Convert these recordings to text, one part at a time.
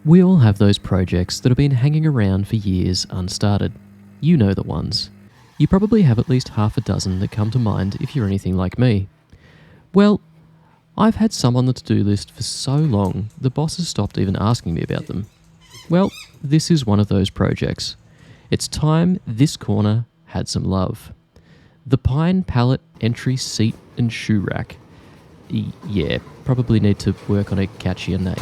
We all have those projects that have been hanging around for years unstarted. You know the ones. You probably have at least half a dozen that come to mind if you're anything like me. Well, I've had some on the to-do list for so long, the boss has stopped even asking me about them. Well, this is one of those projects. It's time this corner had some love. The pine pallet entry seat and shoe rack. Yeah, probably need to work on a catchier name.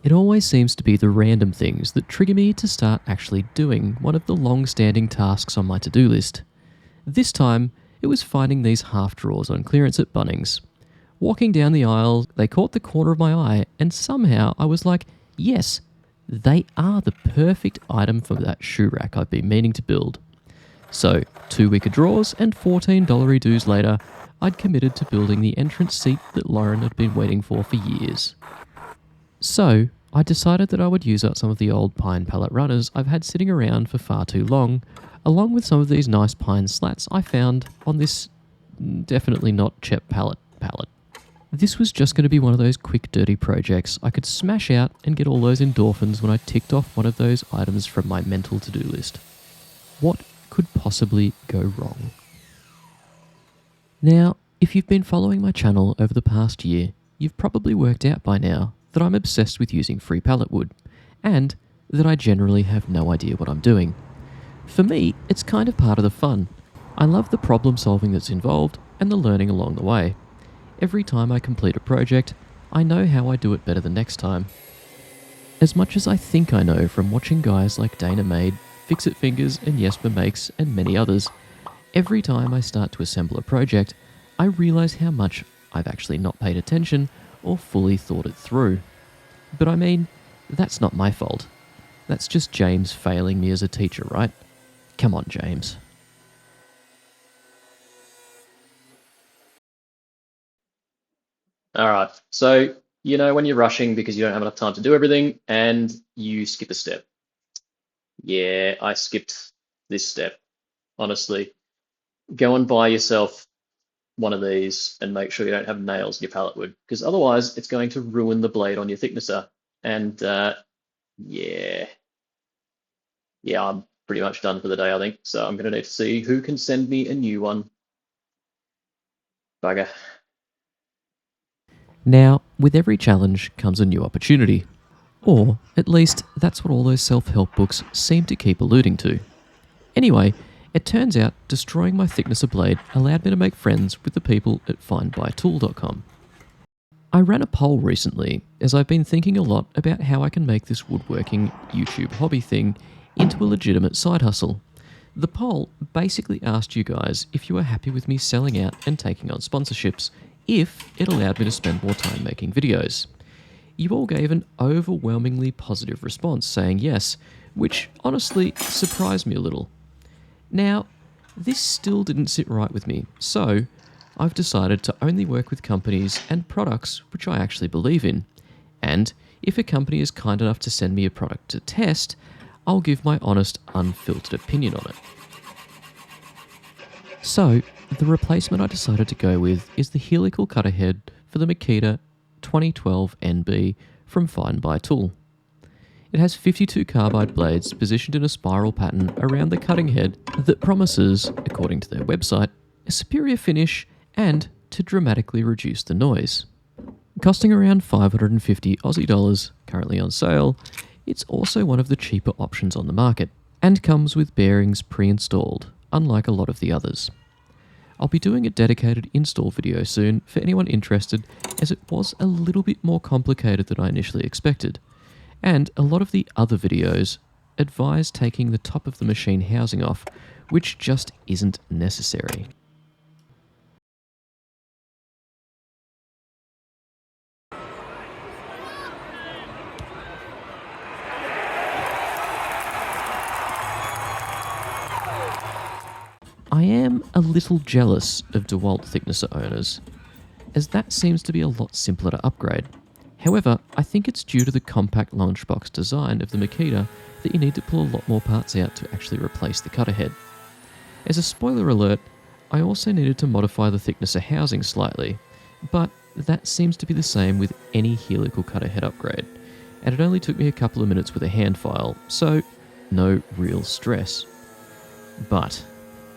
It always seems to be the random things that trigger me to start actually doing one of the long-standing tasks on my to-do list. This time, it was finding these half drawers on clearance at Bunnings. Walking down the aisle, they caught the corner of my eye, and somehow I was like, yes, they are the perfect item for that shoe rack I've been meaning to build. So, 2 wicker drawers and $14 dues later, I'd committed to building the entrance seat that Lauren had been waiting for years. So, I decided that I would use up some of the old pine pallet runners I've had sitting around for far too long, along with some of these nice pine slats I found on this definitely not Chet pallet. This was just going to be one of those quick dirty projects I could smash out and get all those endorphins when I ticked off one of those items from my mental to-do list. What could possibly go wrong? Now, if you've been following my channel over the past year, you've probably worked out by now that I'm obsessed with using free pallet wood, and that I generally have no idea what I'm doing. For me, it's kind of part of the fun. I love the problem solving that's involved and the learning along the way. Every time I complete a project, I know how I do it better the next time. As much as I think I know from watching guys like Dana Made, Fix It Fingers and Jesper Makes and many others, every time I start to assemble a project, I realise how much I've actually not paid attention or fully thought it through. But I mean, that's not my fault. That's just James failing me as a teacher, right? Come on, James. All right. So, when you're rushing because you don't have enough time to do everything and you skip a step. Yeah, I skipped this step. Honestly, go and buy yourself one of these and make sure you don't have nails in your pallet wood, because otherwise it's going to ruin the blade on your thicknesser. And yeah, I'm pretty much done for the day, I think. So I'm going to need to see who can send me a new one. Bugger. Now, with every challenge comes a new opportunity. Or, at least, that's what all those self-help books seem to keep alluding to. Anyway, it turns out destroying my thicknesser blade allowed me to make friends with the people at FindBuyTool.com. I ran a poll recently, as I've been thinking a lot about how I can make this woodworking YouTube hobby thing into a legitimate side hustle. The poll basically asked you guys if you were happy with me selling out and taking on sponsorships, if it allowed me to spend more time making videos. You all gave an overwhelmingly positive response saying yes, which honestly surprised me a little. Now, this still didn't sit right with me, so I've decided to only work with companies and products which I actually believe in. And if a company is kind enough to send me a product to test, I'll give my honest, unfiltered opinion on it. So, the replacement I decided to go with is the helical cutter head for the Makita 2012 NB from FindBuyTool. It has 52 carbide blades positioned in a spiral pattern around the cutting head that promises, according to their website, a superior finish and to dramatically reduce the noise. Costing around 550 Aussie dollars, currently on sale, it's also one of the cheaper options on the market and comes with bearings pre-installed, unlike a lot of the others. I'll be doing a dedicated install video soon for anyone interested, as it was a little bit more complicated than I initially expected, and a lot of the other videos advise taking the top of the machine housing off, which just isn't necessary. I am a little jealous of DeWALT thicknesser owners, as that seems to be a lot simpler to upgrade. However, I think it's due to the compact lunchbox design of the Makita that you need to pull a lot more parts out to actually replace the cutter head. As a spoiler alert, I also needed to modify the thickness of housing slightly, but that seems to be the same with any helical cutter head upgrade, and it only took me a couple of minutes with a hand file, so no real stress. But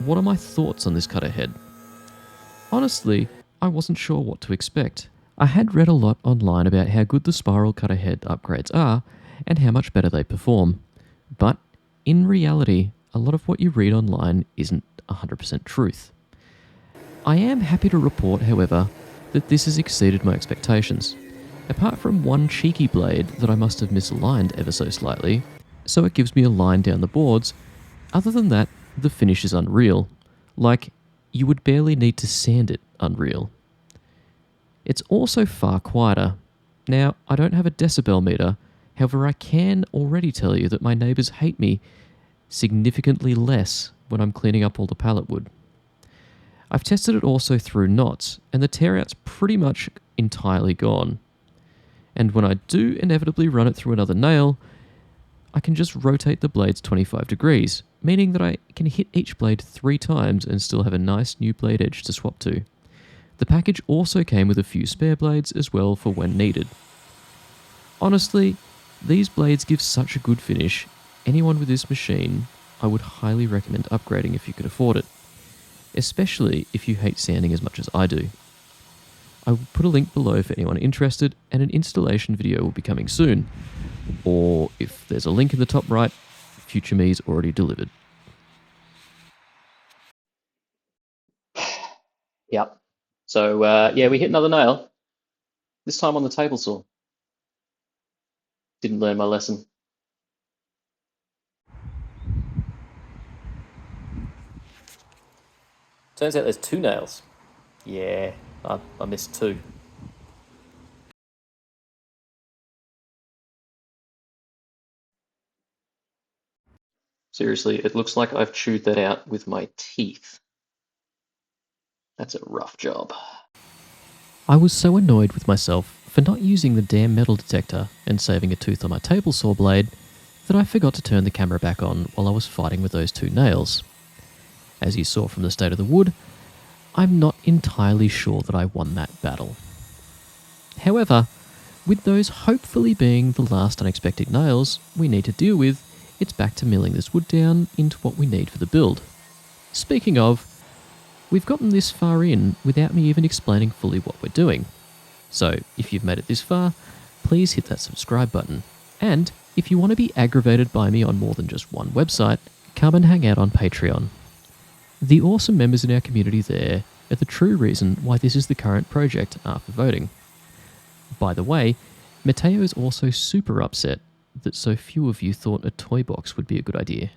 what are my thoughts on this cutter head? Honestly, I wasn't sure what to expect. I had read a lot online about how good the spiral cutter head upgrades are and how much better they perform, but in reality, a lot of what you read online isn't 100% truth. I am happy to report, however, that this has exceeded my expectations. Apart from one cheeky blade that I must have misaligned ever so slightly, so it gives me a line down the boards, other than that, the finish is unreal. Like, you would barely need to sand it unreal. It's also far quieter. Now, I don't have a decibel meter, however I can already tell you that my neighbours hate me significantly less when I'm cleaning up all the pallet wood. I've tested it also through knots, and the tear-out's pretty much entirely gone. And when I do inevitably run it through another nail, I can just rotate the blades 25 degrees, meaning that I can hit each blade 3 times and still have a nice new blade edge to swap to. The package also came with a few spare blades as well for when needed. Honestly, these blades give such a good finish. Anyone with this machine, I would highly recommend upgrading if you could afford it, especially if you hate sanding as much as I do. I will put a link below for anyone interested, and an installation video will be coming soon. Or if there's a link in the top right, future me's already delivered. Yep. So, yeah, we hit another nail. This time on the table saw. Didn't learn my lesson. Turns out there's 2 nails. Yeah, I missed 2. Seriously, it looks like I've chewed that out with my teeth. That's a rough job. I was so annoyed with myself for not using the damn metal detector and saving a tooth on my table saw blade that I forgot to turn the camera back on while I was fighting with those 2 nails. As you saw from the state of the wood, I'm not entirely sure that I won that battle. However, with those hopefully being the last unexpected nails we need to deal with, it's back to milling this wood down into what we need for the build. Speaking of, we've gotten this far in without me even explaining fully what we're doing. So, if you've made it this far, please hit that subscribe button. And if you want to be aggravated by me on more than just one website, come and hang out on Patreon. The awesome members in our community there are the true reason why this is the current project after voting. By the way, Mateo is also super upset that so few of you thought a toy box would be a good idea.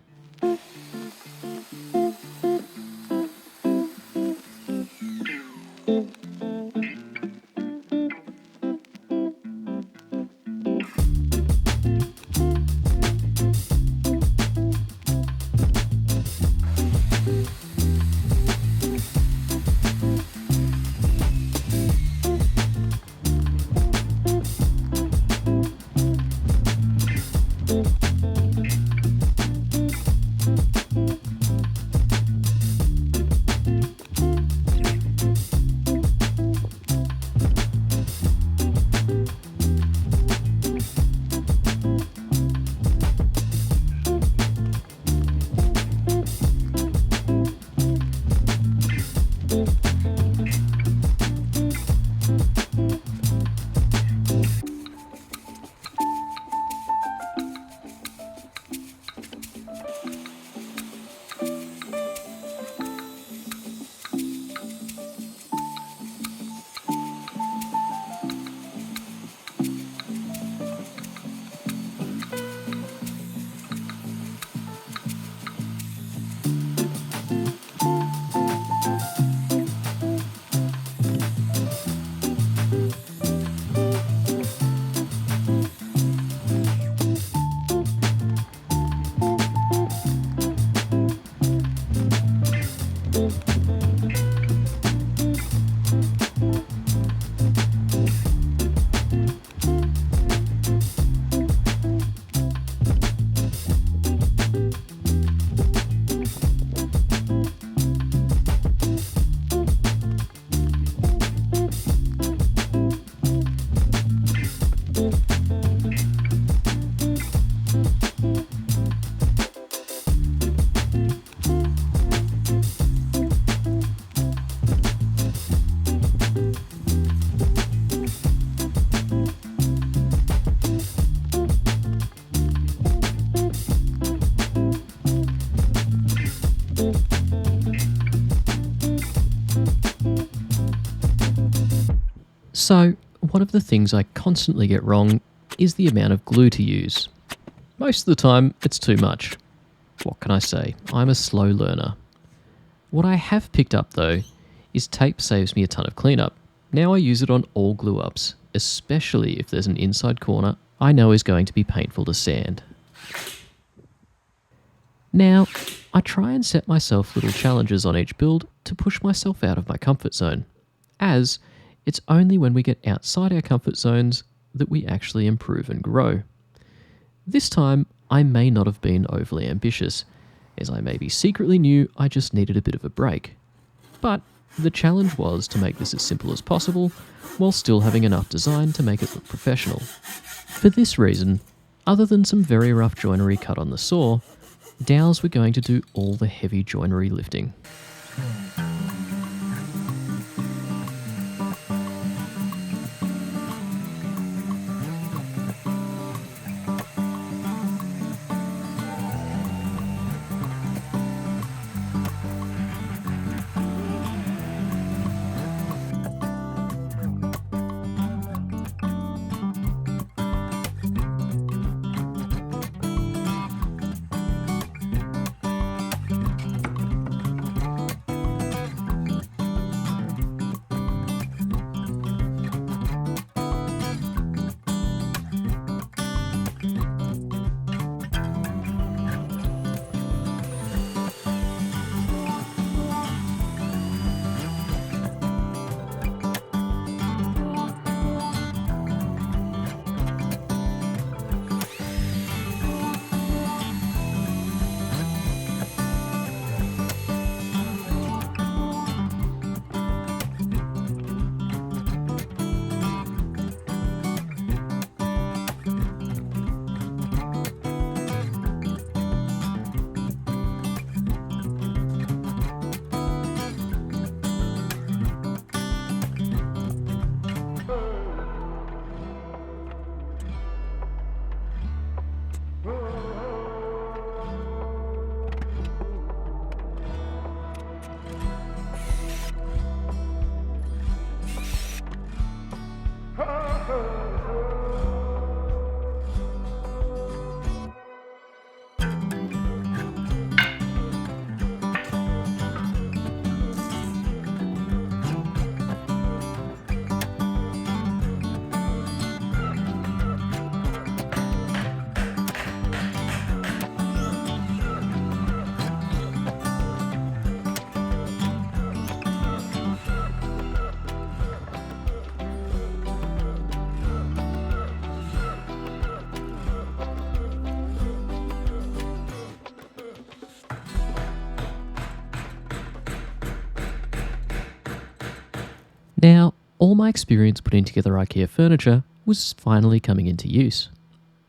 So, one of the things I constantly get wrong is the amount of glue to use. Most of the time, it's too much. What can I say? I'm a slow learner. What I have picked up though is tape saves me a ton of cleanup. Now I use it on all glue ups, especially if there's an inside corner I know is going to be painful to sand. Now, I try and set myself little challenges on each build to push myself out of my comfort zone, as it's only when we get outside our comfort zones that we actually improve and grow. This time, I may not have been overly ambitious, as I maybe secretly knew I just needed a bit of a break. But the challenge was to make this as simple as possible, while still having enough design to make it look professional. For this reason, other than some very rough joinery cut on the saw, dowels were going to do all the heavy joinery lifting. Now, all my experience putting together IKEA furniture was finally coming into use.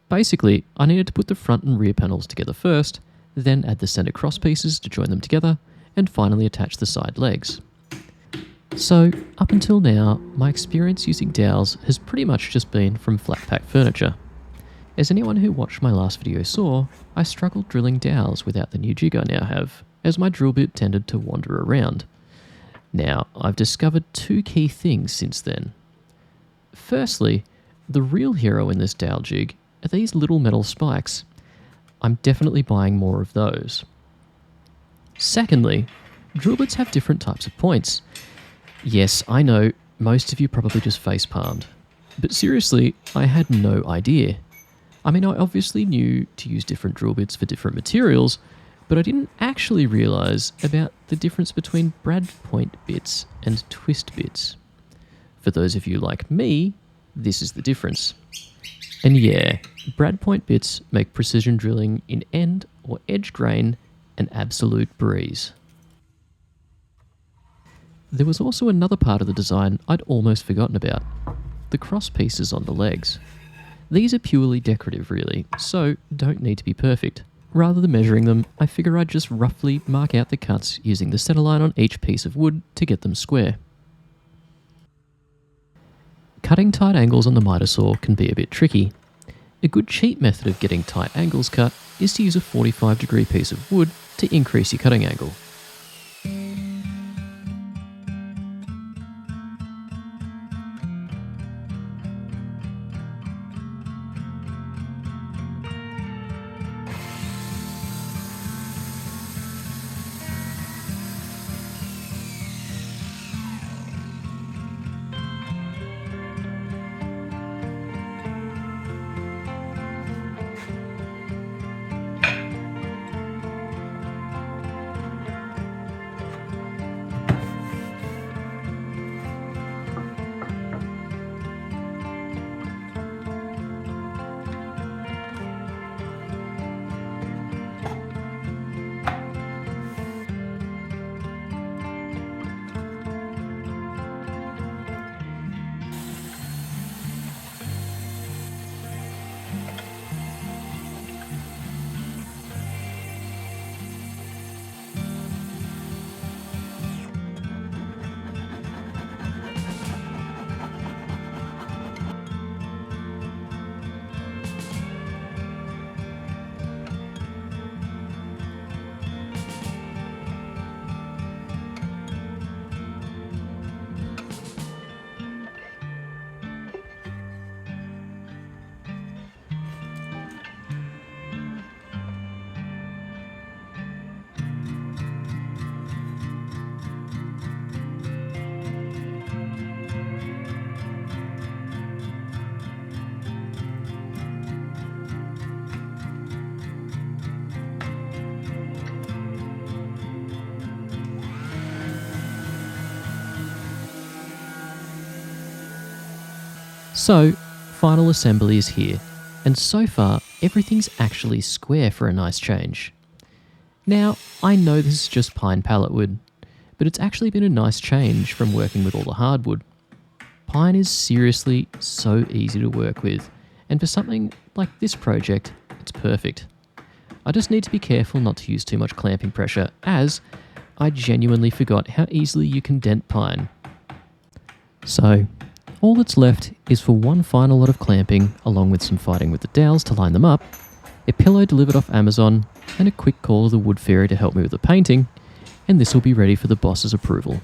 Basically, I needed to put the front and rear panels together first, then add the centre cross pieces to join them together, and finally attach the side legs. So, up until now, my experience using dowels has pretty much just been from flat pack furniture. As anyone who watched my last video saw, I struggled drilling dowels without the new jig I now have, as my drill bit tended to wander around. Now, I've discovered two key things since then. Firstly, the real hero in this dowel jig are these little metal spikes. I'm definitely buying more of those. Secondly, drill bits have different types of points. Yes, I know, most of you probably just face-palmed. But seriously, I had no idea. I mean, I obviously knew to use different drill bits for different materials, but I didn't actually realise about the difference between brad point bits and twist bits. For those of you like me, this is the difference. And yeah, brad point bits make precision drilling in end or edge grain an absolute breeze. There was also another part of the design I'd almost forgotten about, the cross pieces on the legs. These are purely decorative really, so don't need to be perfect. Rather than measuring them, I figure I'd just roughly mark out the cuts using the centerline on each piece of wood to get them square. Cutting tight angles on the Mitre saw can be a bit tricky. A good cheap method of getting tight angles cut is to use a 45-degree piece of wood to increase your cutting angle. So, final assembly is here, and so far everything's actually square for a nice change. Now, I know this is just pine pallet wood, but it's actually been a nice change from working with all the hardwood. Pine is seriously so easy to work with, and for something like this project, it's perfect. I just need to be careful not to use too much clamping pressure, as I genuinely forgot how easily you can dent pine. So, all that's left is for one final lot of clamping, along with some fighting with the dowels to line them up, a pillow delivered off Amazon, and a quick call to the wood fairy to help me with the painting, and this will be ready for the boss's approval.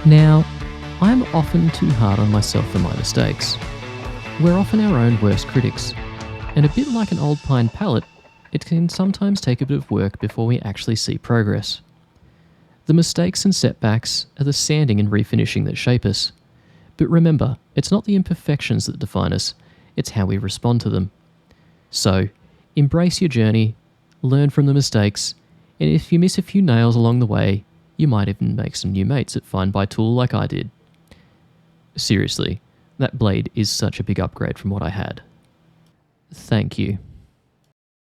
Now, I'm often too hard on myself for my mistakes. We're often our own worst critics, and a bit like an old pine pallet, it can sometimes take a bit of work before we actually see progress. The mistakes and setbacks are the sanding and refinishing that shape us. But remember, it's not the imperfections that define us, it's how we respond to them. So, embrace your journey, learn from the mistakes, and if you miss a few nails along the way, you might even make some new mates at FindBuyTool like I did. Seriously, that blade is such a big upgrade from what I had. Thank you.